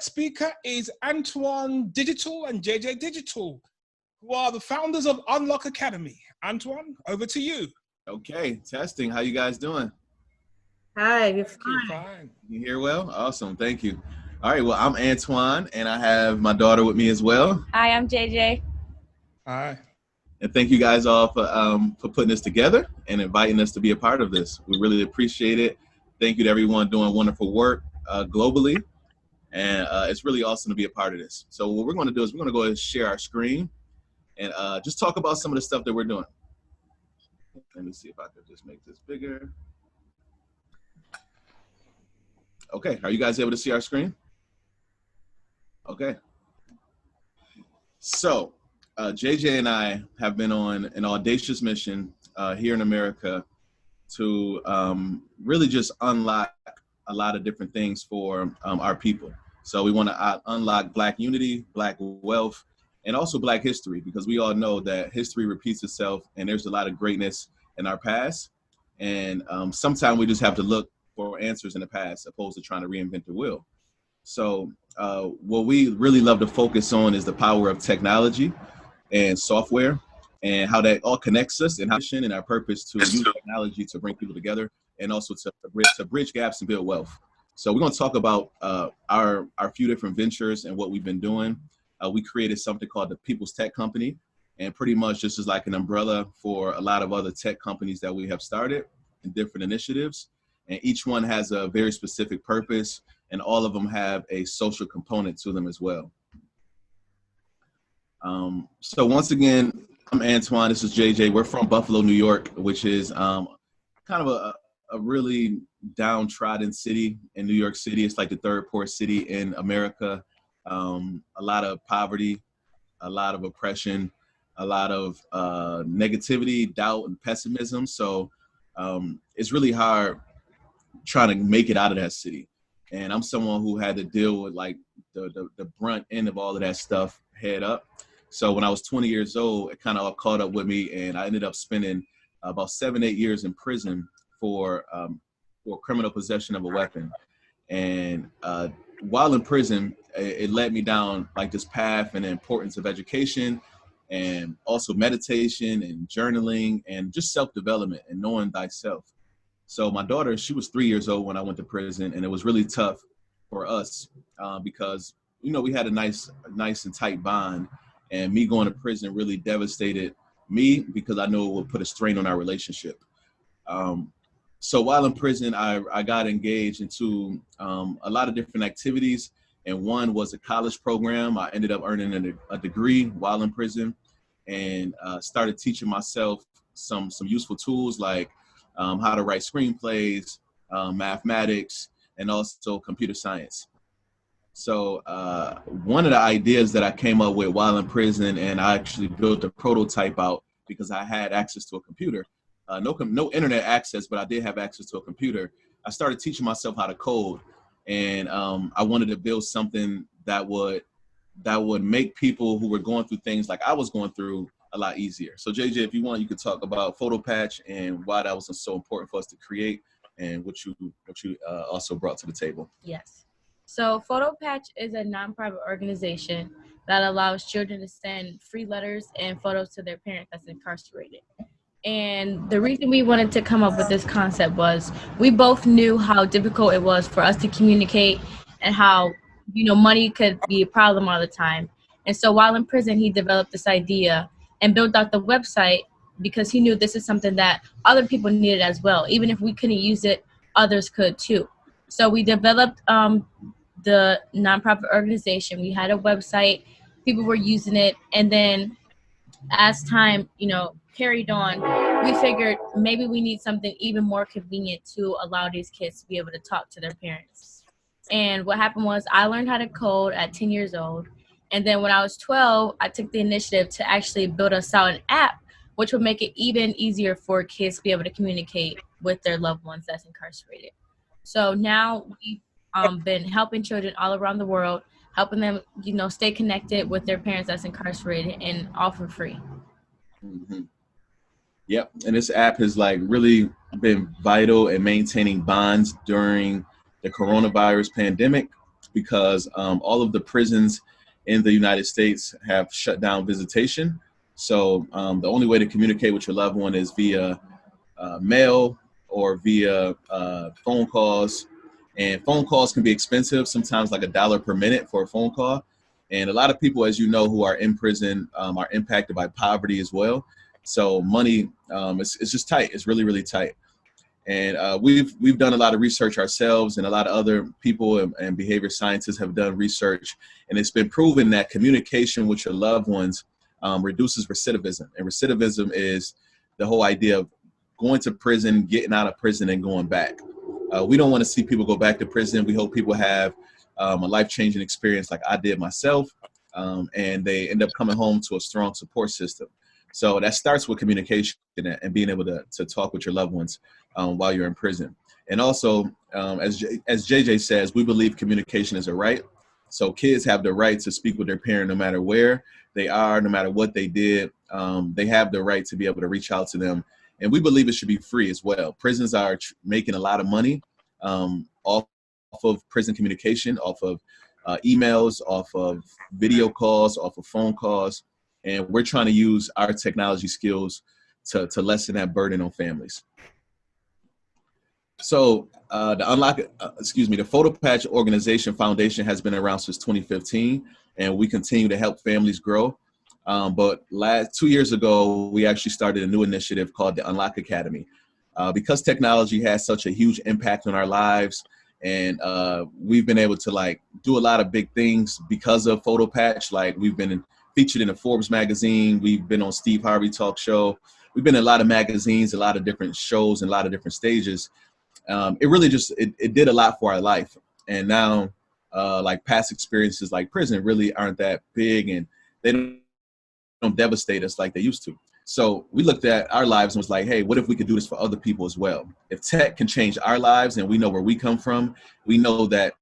next speaker is Antoine Digital and Jay Jay Digital, who are the founders of Unlock Academy. Antoine, over to you. Okay, testing. How you guys doing? Hi, you're fine. Fine. You hear well? Awesome, thank you. All right, well, I'm Antoine, and I have my daughter with me as well. Hi, I'm Jay Jay. Hi. And thank you guys all for putting this together and inviting us to be a part of this. We really appreciate it. Thank you to everyone doing wonderful work globally. And it's really awesome to be a part of this. So what we're going to do is we're going to go ahead and share our screen and just talk about some of the stuff that we're doing. Let me see if I could just make this bigger. Okay, are you guys able to see our screen? Okay. So JJ and I have been on an audacious mission here in America to really just unlock a lot of different things for our people. So we want to unlock Black unity, Black wealth, and also Black history, because we all know that history repeats itself and there's a lot of greatness in our past. And sometimes we just have to look for answers in the past opposed to trying to reinvent the wheel. So what we really love to focus on is the power of technology and software and how that all connects us and our purpose to use technology to bring people together and also to bridge gaps and build wealth. So we're going to talk about our few different ventures and what we've been doing. We created something called the People's Tech Company, and pretty much this is like an umbrella for a lot of other tech companies that we have started in different initiatives. And each one has a very specific purpose, and all of them have a social component to them as well. So once again, I'm Antoine, this is JJ. We're from Buffalo, New York, which is kind of a really downtrodden city in New York City. It's like the third poorest city in America. A lot of poverty, a lot of oppression, a lot of negativity, doubt, and pessimism. So it's really hard trying to make it out of that city. And I'm someone who had to deal with like the brunt end of all of that stuff head up. So when I was 20 years old, it kind of all caught up with me, and I ended up spending about 7-8 years in prison for criminal possession of a weapon. And while in prison, it led me down like this path and the importance of education and also meditation and journaling and just self-development and knowing thyself. So my daughter, she was 3 years old when I went to prison, and it was really tough for us because, you know, we had a nice and tight bond, and me going to prison really devastated me because I knew it would put a strain on our relationship. So while in prison, I got engaged into a lot of different activities, and one was a college program. I ended up earning a degree while in prison, and started teaching myself some useful tools like how to write screenplays, mathematics, and also computer science. So one of the ideas that I came up with while in prison, and I actually built a prototype out because I had access to a computer. No internet access, but I did have access to a computer. I started teaching myself how to code, and I wanted to build something that would make people who were going through things like I was going through a lot easier. So JJ, if you want, you could talk about PhotoPatch and why that was so important for us to create, and what you also brought to the table. Yes. So PhotoPatch is a nonprofit organization that allows children to send free letters and photos to their parents that's incarcerated. And the reason we wanted to come up with this concept was we both knew how difficult it was for us to communicate and how, you know, money could be a problem all the time. And so while in prison, he developed this idea and built out the website because he knew this is something that other people needed as well. Even if we couldn't use it, others could too. So we developed the nonprofit organization. We had a website, people were using it, and then as time, you know, carried on, we figured maybe we need something even more convenient to allow these kids to be able to talk to their parents. And what happened was I learned how to code at 10 years old. And then when I was 12, I took the initiative to actually build us out an app, which would make it even easier for kids to be able to communicate with their loved ones that's incarcerated. So now we've been helping children all around the world, helping them, you know, stay connected with their parents that's incarcerated, and all for free. Mm-hmm. Yep, and this app has like really been vital in maintaining bonds during the coronavirus pandemic. because all of the prisons in the United States have shut down visitation. So the only way to communicate with your loved one is via mail or via phone calls. And phone calls can be expensive, sometimes like $1 per minute for a phone call. And a lot of people, as you know, who are in prison are impacted by poverty as well. So money, it's just tight. It's really, really tight. And we've done a lot of research ourselves, and a lot of other people and behavior scientists have done research. And it's been proven that communication with your loved ones reduces recidivism. And recidivism is the whole idea of going to prison, getting out of prison, and going back. We don't want to see people go back to prison. We hope people have a life-changing experience like I did myself, and they end up coming home to a strong support system. So that starts with communication and being able to talk with your loved ones while you're in prison. And also, as JJ says, we believe communication is a right. So kids have the right to speak with their parent no matter where they are, no matter what they did. They have the right to be able to reach out to them. And we believe it should be free as well. Prisons are making a lot of money off of prison communication, off of emails, off of video calls, off of phone calls. And we're trying to use our technology skills to lessen that burden on families. So the Photo Patch Organization Foundation has been around since 2015, and we continue to help families grow. But 2 years ago, we actually started a new initiative called the Unlock Academy. Because technology has such a huge impact on our lives, and we've been able to do a lot of big things because of Photo Patch. Like we've been featured in a Forbes magazine. We've been on Steve Harvey talk show. We've been in a lot of magazines, a lot of different shows, and a lot of different stages. It really just, it did a lot for our life. And now past experiences like prison really aren't that big, and they don't devastate us like they used to. So we looked at our lives and was like, hey, what if we could do this for other people as well? If tech can change our lives and we know where we come from, we know that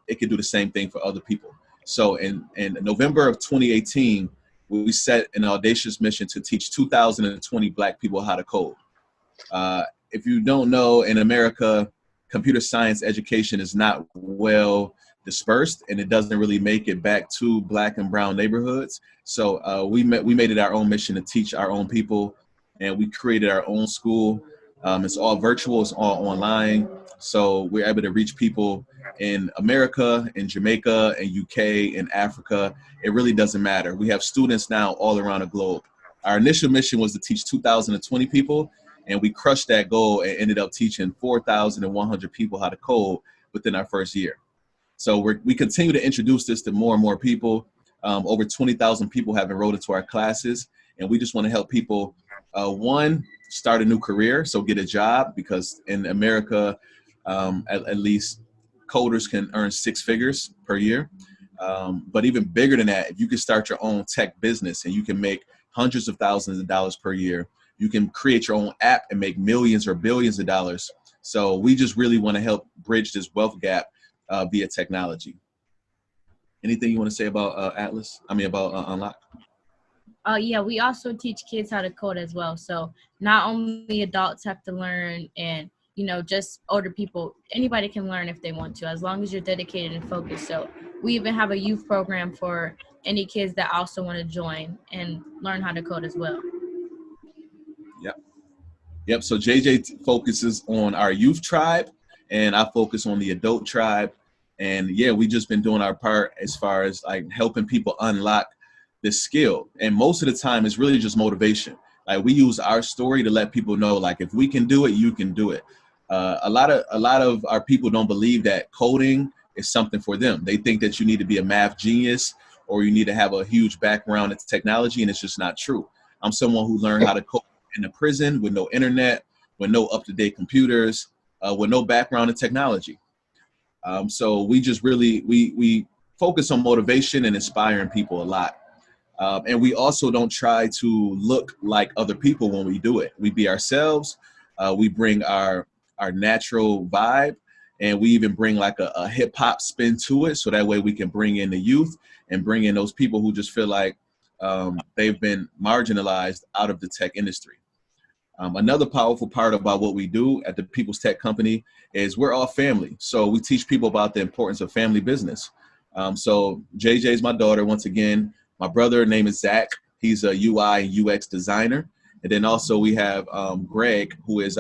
it could do the same thing for other people. So in November of 2018, we set an audacious mission to teach 2,020 Black people how to code. If you don't know, in America, computer science education is not well dispersed, and it doesn't really make it back to Black and brown neighborhoods. So we made it our own mission to teach our own people, and we created our own school. It's all virtual, it's all online. So we're able to reach people in America, in Jamaica, in UK, in Africa. It really doesn't matter. We have students now all around the globe. Our initial mission was to teach 2,020 people, and we crushed that goal and ended up teaching 4,100 people how to code within our first year. So we continue to introduce this to more and more people. Over 20,000 people have enrolled into our classes, and we just want to help people, one, start a new career, so get a job, because in America, at least coders can earn 6 figures per year. But even bigger than that, if you can start your own tech business and you can make hundreds of thousands of dollars per year, you can create your own app and make millions or billions of dollars. So we just really want to help bridge this wealth gap via technology. Anything you want to say about Unlock? Yeah, we also teach kids how to code as well. So not only adults have to learn, and just older people, anybody can learn if they want to, as long as you're dedicated and focused. So we even have a youth program for any kids that also want to join and learn how to code as well. Yep. So JJ focuses on our youth tribe, and I focus on the adult tribe. And yeah, we just been doing our part as far as helping people unlock this skill. And most of the time, it's really just motivation. We use our story to let people know, if we can do it, you can do it. A lot of our people don't believe that coding is something for them. They think that you need to be a math genius or you need to have a huge background in technology, and it's just not true. I'm someone who learned how to code in a prison with no internet, with no up-to-date computers, with no background in technology. So we just really, we focus on motivation and inspiring people a lot. And we also don't try to look like other people when we do it. We be ourselves. We bring our natural vibe, and we even bring a hip hop spin to it. So that way we can bring in the youth and bring in those people who just feel like they've been marginalized out of the tech industry. Another powerful part about what we do at the People's Tech Company is we're all family. So we teach people about the importance of family business. So JJ is my daughter, once again. My brother, name is Zach. He's a UI and UX designer. And then also we have Greg, who is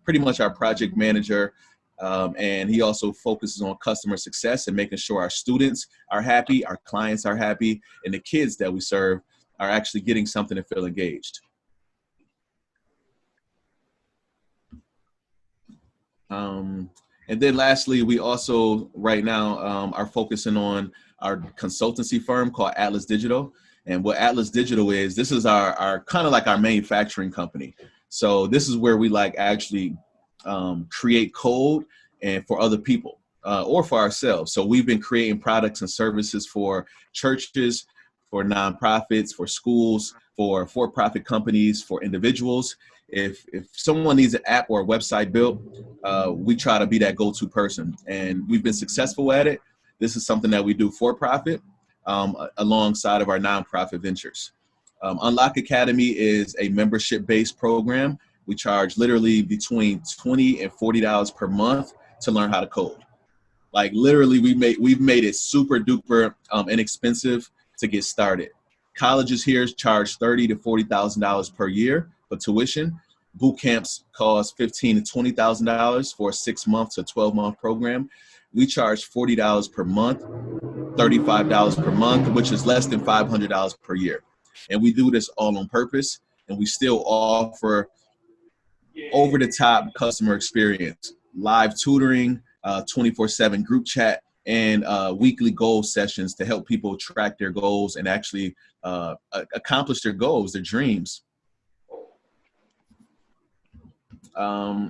pretty much our project manager. And he also focuses on customer success and making sure our students are happy, our clients are happy, and the kids that we serve are actually getting something and feel engaged. And then lastly, we also right now are focusing on our consultancy firm called Atlas Digital. And what Atlas Digital is, this is our kind of like our manufacturing company. So this is where we like actually create code and for other people or for ourselves. So we've been creating products and services for churches, for nonprofits, for schools, for-profit companies, for individuals. If someone needs an app or a website built, we try to be that go-to person. And we've been successful at it. This is something that we do for profit alongside of our nonprofit ventures. Unlock Academy is a membership-based program. We charge literally between $20 and $40 per month to learn how to code. Like literally we've made it super duper inexpensive to get started. Colleges here charge $30,000 to $40,000 per year for tuition. Boot camps cost $15,000 to $20,000 for a 6-month to 12-month program. We charge $40 per month, $35 per month, which is less than $500 per year. And we do this all on purpose, and we still offer over-the-top customer experience, live tutoring, 24/7 group chat, and weekly goal sessions to help people track their goals and actually accomplish their goals, their dreams.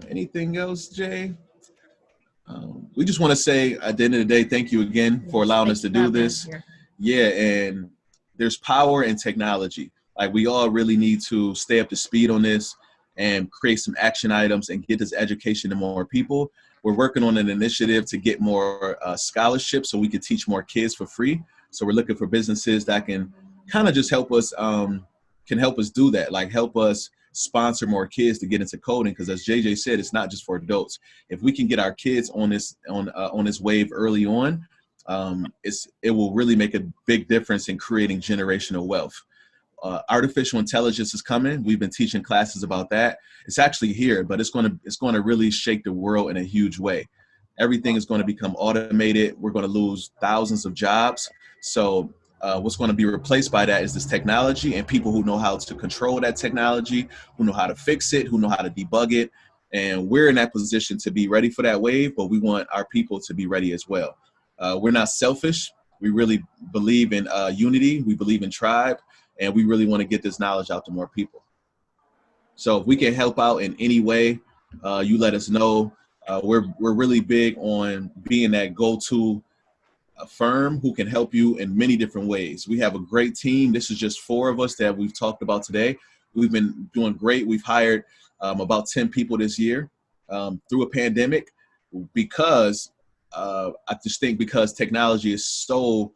Anything else, Jay? We just want to say at the end of the day, thank you again for allowing us to do this. Yeah, and there's power in technology. Like we all really need to stay up to speed on this and create some action items and get this education to more people. We're working on an initiative to get more scholarships so we can teach more kids for free. So we're looking for businesses that can kind of just help us, do that, like help us sponsor more kids to get into coding. Because as JJ said, it's not just for adults. If we can get our kids on this wave early on, it will really make a big difference in creating generational wealth. Artificial intelligence is coming. We've been teaching classes about that. It's actually here, but it's going to really shake the world in a huge way. Everything is going to become automated. We're going to lose thousands of jobs. So what's going to be replaced by that is this technology and people who know how to control that technology, who know how to fix it, who know how to debug it. And we're in that position to be ready for that wave, but we want our people to be ready as well. We're not selfish. We really believe in unity. We believe in tribe. And we really want to get this knowledge out to more people. So if we can help out in any way, you let us know. We're really big on being that go-to firm who can help you in many different ways. We have a great team. This is just 4 of us that we've talked about today. We've been doing great. We've hired about 10 people this year through a pandemic because I just think because technology is so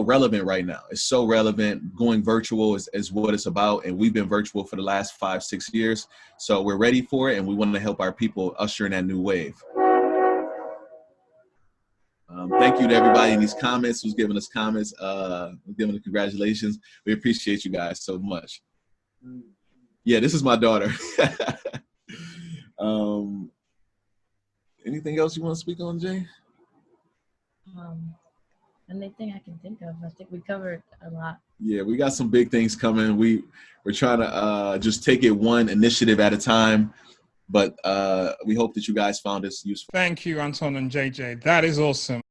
relevant right now. It's so relevant. Going virtual is what it's about. And we've been virtual for the last 5-6 years. So we're ready for it. And we want to help our people usher in that new wave. Thank you to everybody in these comments who's giving us comments, giving us congratulations. We appreciate you guys so much. Yeah, this is my daughter. Anything else you want to speak on, Jay? Anything I can think of. I think we covered a lot. Yeah, we got some big things coming. We're trying to just take it one initiative at a time, but we hope that you guys found this useful. Thank you, Antoine and JJ. That is awesome.